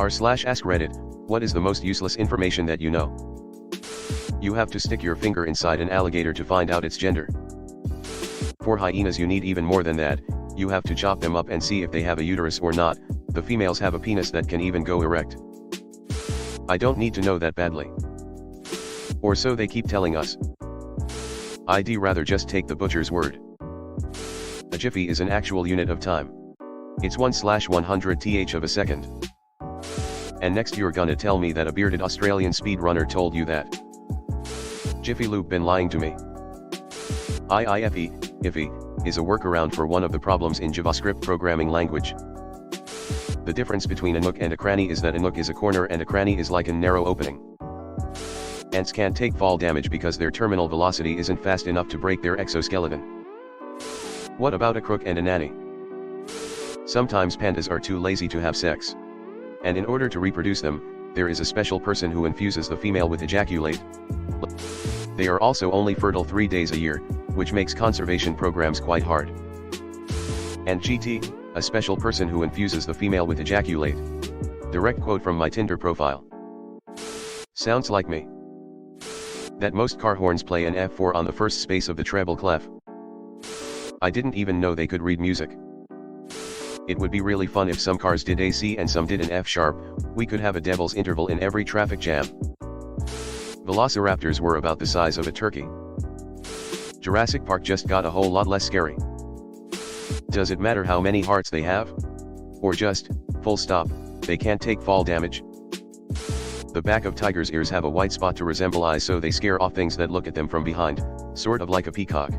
r/AskReddit, what is the most useless information that you know? You have to stick your finger inside an alligator to find out its gender. For hyenas you need even more than that, you have to chop them up and see if they have a uterus or not. The females have a penis that can even go erect. I don't need to know that badly. Or so they keep telling us. I'd rather just take the butcher's word. A jiffy is an actual unit of time. It's 1/100th of a second. And next you're gonna tell me that a bearded Australian speedrunner told you that. Jiffy Lube been lying to me. Iffy is a workaround for one of the problems in JavaScript programming language. The difference between a nook and a cranny is that a nook is a corner and a cranny is like a narrow opening. Ants can't take fall damage because their terminal velocity isn't fast enough to break their exoskeleton. What about a crook and a nanny? Sometimes pandas are too lazy to have sex. And in order to reproduce them, there is a special person who infuses the female with ejaculate. They are also only fertile 3 days a year, which makes conservation programs quite hard. And GT, a special person who infuses the female with ejaculate. Direct quote from my Tinder profile. Sounds like me. That most car horns play an F4 on the first space of the treble clef. I didn't even know they could read music. It would be really fun if some cars did AC and some did an F sharp. We could have a devil's interval in every traffic jam. Velociraptors were about the size of a turkey. Jurassic Park just got a whole lot less scary. Does it matter how many hearts they have? Or just, full stop, they can't take fall damage? The back of tigers' ears have a white spot to resemble eyes, so they scare off things that look at them from behind, sort of like a peacock.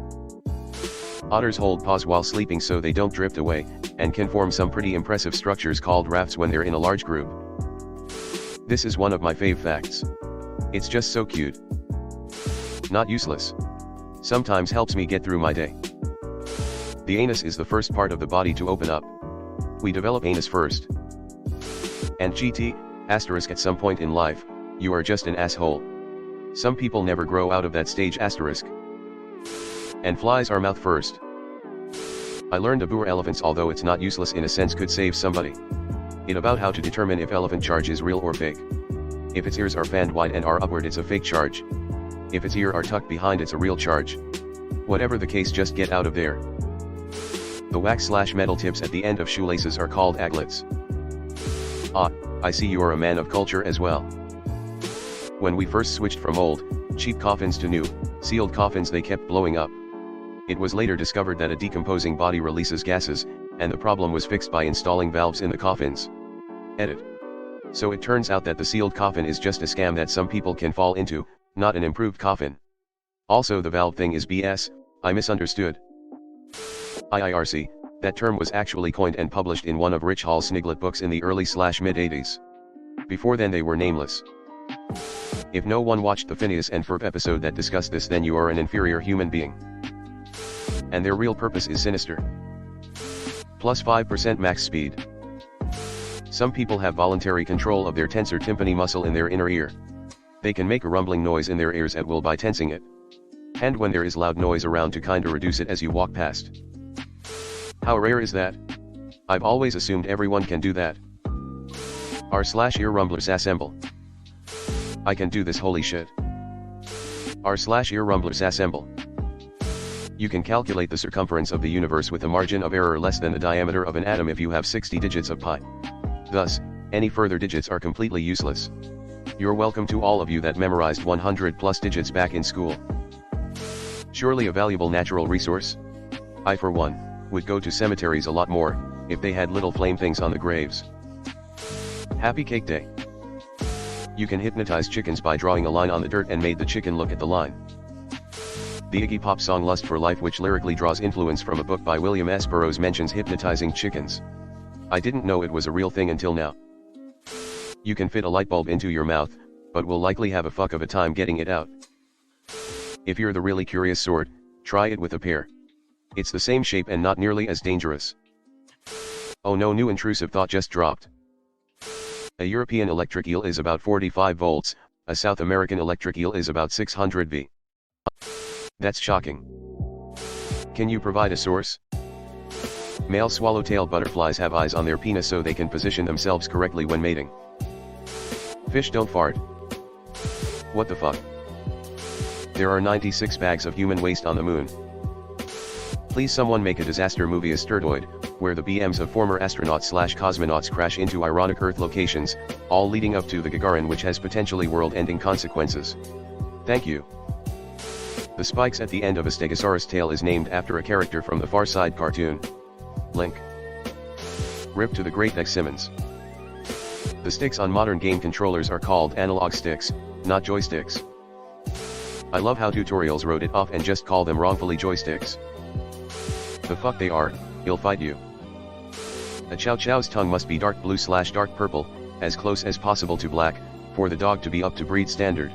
Otters hold paws while sleeping so they don't drift away, and can form some pretty impressive structures called rafts when they're in a large group. This is one of my fave facts. It's just so cute. Not useless. Sometimes helps me get through my day. The anus is the first part of the body to open up. We develop anus first. And GT, asterisk, at some point in life, you are just an asshole. Some people never grow out of that stage, asterisk. And flies are mouth first. I learned about elephants, although it's not useless in a sense, could save somebody. It about how to determine if elephant charge is real or fake. If its ears are fanned wide and are upward, it's a fake charge. If its ears are tucked behind, it's a real charge. Whatever the case, just get out of there. The wax/metal tips at the end of shoelaces are called aglets. Ah, I see you are a man of culture as well. When we first switched from old, cheap coffins to new, sealed coffins, they kept blowing up. It was later discovered that a decomposing body releases gases, and the problem was fixed by installing valves in the coffins. Edit. So it turns out that the sealed coffin is just a scam that some people can fall into, not an improved coffin. Also, the valve thing is BS, I misunderstood. IIRC, that term was actually coined and published in one of Rich Hall's Sniglet books in the early/mid 80s. Before then they were nameless. If no one watched the Phineas and Ferb episode that discussed this, then you are an inferior human being. And their real purpose is sinister. Plus 5% max speed. Some people have voluntary control of their tensor tympani muscle in their inner ear. They can make a rumbling noise in their ears at will by tensing it. And when there is loud noise around, to kinda reduce it as you walk past. How rare is that? I've always assumed everyone can do that. R/ear rumblers assemble. I can do this, holy shit. R/ear rumblers assemble. You can calculate the circumference of the universe with a margin of error less than the diameter of an atom if you have 60 digits of pi. Thus, any further digits are completely useless. You're welcome to all of you that memorized 100 plus digits back in school. Surely a valuable natural resource? I, for one, would go to cemeteries a lot more, if they had little flame things on the graves. Happy Cake Day. You can hypnotize chickens by drawing a line on the dirt and made the chicken look at the line. The Iggy Pop song Lust for Life, which lyrically draws influence from a book by William S. Burroughs, mentions hypnotizing chickens. I didn't know it was a real thing until now. You can fit a light bulb into your mouth, but will likely have a fuck of a time getting it out. If you're the really curious sort, try it with a pear. It's the same shape and not nearly as dangerous. Oh no, new intrusive thought just dropped. A European electric eel is about 45 volts, a South American electric eel is about 600 V. That's shocking. Can you provide a source? Male swallowtail butterflies have eyes on their penis so they can position themselves correctly when mating. Fish don't fart. What the fuck? There are 96 bags of human waste on the moon. Please someone make a disaster movie Asteroid, where the BMs of former astronauts/cosmonauts crash into ironic Earth locations, all leading up to the Gagarin, which has potentially world-ending consequences. Thank you. The spikes at the end of a Stegosaurus tail is named after a character from the Far Side cartoon. Link. RIP to the great Nick Simmons. The sticks on modern game controllers are called analog sticks, not joysticks. I love how tutorials wrote it off and just call them wrongfully joysticks. The fuck they are, he'll fight you. A Chow Chow's tongue must be dark blue/dark purple, as close as possible to black, for the dog to be up to breed standard.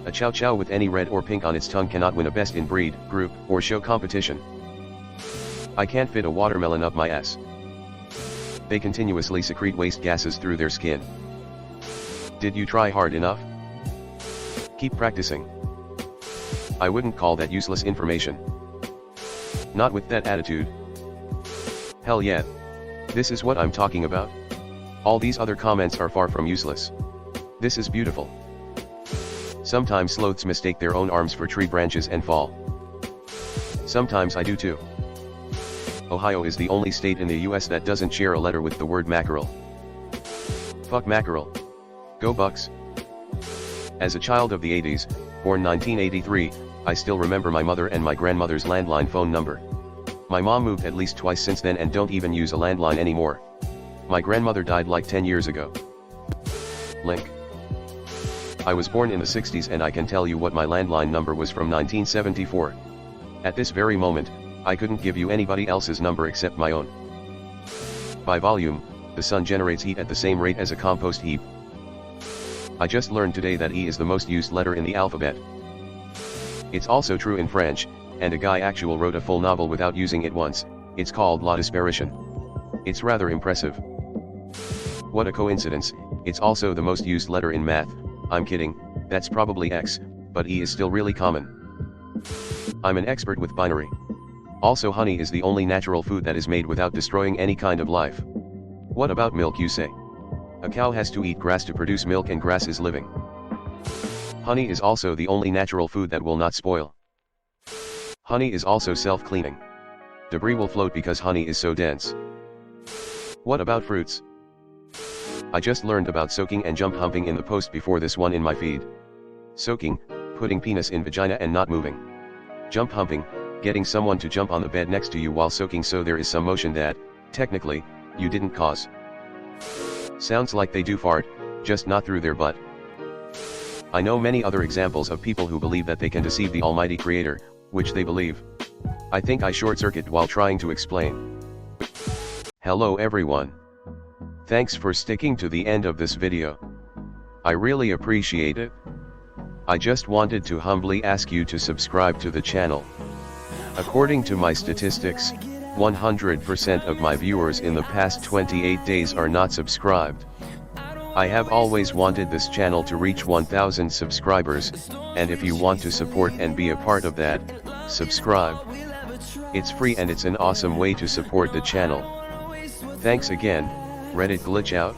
A Chow Chow with any red or pink on its tongue cannot win a best in breed, group, or show competition. I can't fit a watermelon up my ass. They continuously secrete waste gases through their skin. Did you try hard enough? Keep practicing. I wouldn't call that useless information. Not with that attitude. Hell yeah. This is what I'm talking about. All these other comments are far from useless. This is beautiful. Sometimes sloths mistake their own arms for tree branches and fall. Sometimes I do too. Ohio is the only state in the US that doesn't share a letter with the word mackerel. Fuck mackerel. Go Bucks. As a child of the 80s, born 1983, I still remember my mother and my grandmother's landline phone number. My mom moved at least twice since then and don't even use a landline anymore. My grandmother died like 10 years ago. Link. I was born in the 60s and I can tell you what my landline number was from 1974. At this very moment, I couldn't give you anybody else's number except my own. By volume, the sun generates heat at the same rate as a compost heap. I just learned today that E is the most used letter in the alphabet. It's also true in French, and a guy actually wrote a full novel without using it once. It's called La Disparition. It's rather impressive. What a coincidence, it's also the most used letter in math. I'm kidding, that's probably X, but E is still really common. I'm an expert with binary. Also, honey is the only natural food that is made without destroying any kind of life. What about milk, you say? A cow has to eat grass to produce milk and grass is living. Honey is also the only natural food that will not spoil. Honey is also self-cleaning. Debris will float because honey is so dense. What about fruits? I just learned about soaking and jump humping in the post before this one in my feed. Soaking, putting penis in vagina and not moving. Jump humping, getting someone to jump on the bed next to you while soaking so there is some motion that, technically, you didn't cause. Sounds like they do fart, just not through their butt. I know many other examples of people who believe that they can deceive the Almighty Creator, which they believe. I think I short-circuited while trying to explain. Hello everyone. Thanks for sticking to the end of this video. I really appreciate it. I just wanted to humbly ask you to subscribe to the channel. According to my statistics, 100% of my viewers in the past 28 days are not subscribed. I have always wanted this channel to reach 1000 subscribers, and if you want to support and be a part of that, subscribe. It's free and it's an awesome way to support the channel. Thanks again, Reddit glitch out.